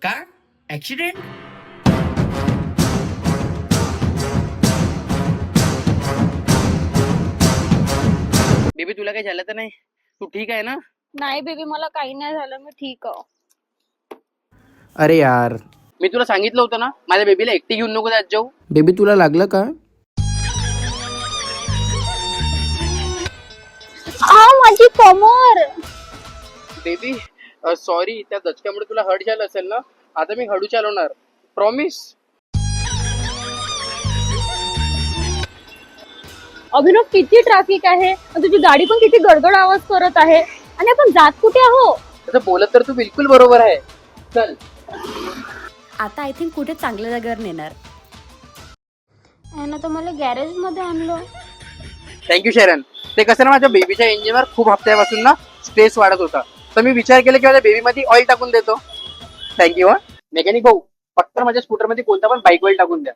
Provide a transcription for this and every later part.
का accident? Baby तुला काही झालं तर नाही? तू ठीक आहे ना? नाही बेबी, मला काही नाही झालं, मी ठीक आहे. अरे यार, मी तुला सांगितलं होतं ना माझ्या बेबीला एकटी घेऊन नको जात जाऊ. बेबी तुला लागलं का? माझी कमर. बेबी सॉरी, त्या दचक्यामुळे तुला हर्ट झालं असेल ना. आता मी हळू चालवणार, प्रॉमिस. अभिनव, किती ट्रॅफिक आहे आणि तुझी गाडी पण किती गडगड आवाज करत आहे. आणि आपण जात कुठे आहो? तसं बोलत तर तू बिलकुल बरोबर आहे. चल. आता आय थिंक कुठे चांगल्या जागेवर नेणार. यानं तर मला गॅरेज मध्ये आणलं. थँक्यू शरण. ते कसं ना, माझ्या बेबीच्या इंजिनवर खूप हप्त्यापासून ना स्ट्रेस वाढत होता, तर मी विचार केला की माझ्या बेबीमध्ये ऑइल टाकून देतो. थँक्यू. मेकॅनिक भाऊ, फक्त माझ्या स्कूटरमध्ये कोणता पण बाईक ऑइल टाकून द्या.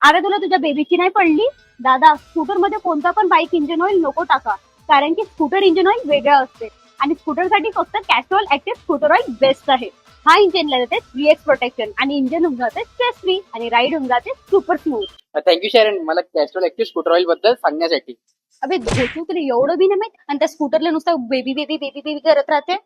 अरे तुला तुझ्या बेबीची नाही पडली? दादा, स्कूटर मध्ये कोणता पण बाईक इंजिन ऑइल नको टाका, कारण की स्कूटर इंजिन ऑइल वेगळं असते आणि स्कूटर साठी फक्त Castrol active scooter oil best आहे. हा इंजिनला देते 3x प्रोटेक्शन आणि इंजिन होऊन जाते स्ट्रेस फ्री आणि राईड होऊन जाते सुपर स्मूथ. थँक्यू शरण, मला कॅस्ट्रॉल ऍक्टिव्ह स्कूटर ऑइल बद्दल सांगण्यासाठी. अबे घोटू, तुला एवढं बी नाही माहित आणि त्या स्कूटरला नुसतं बेबी बेबी बेबी बेबी करत राहते.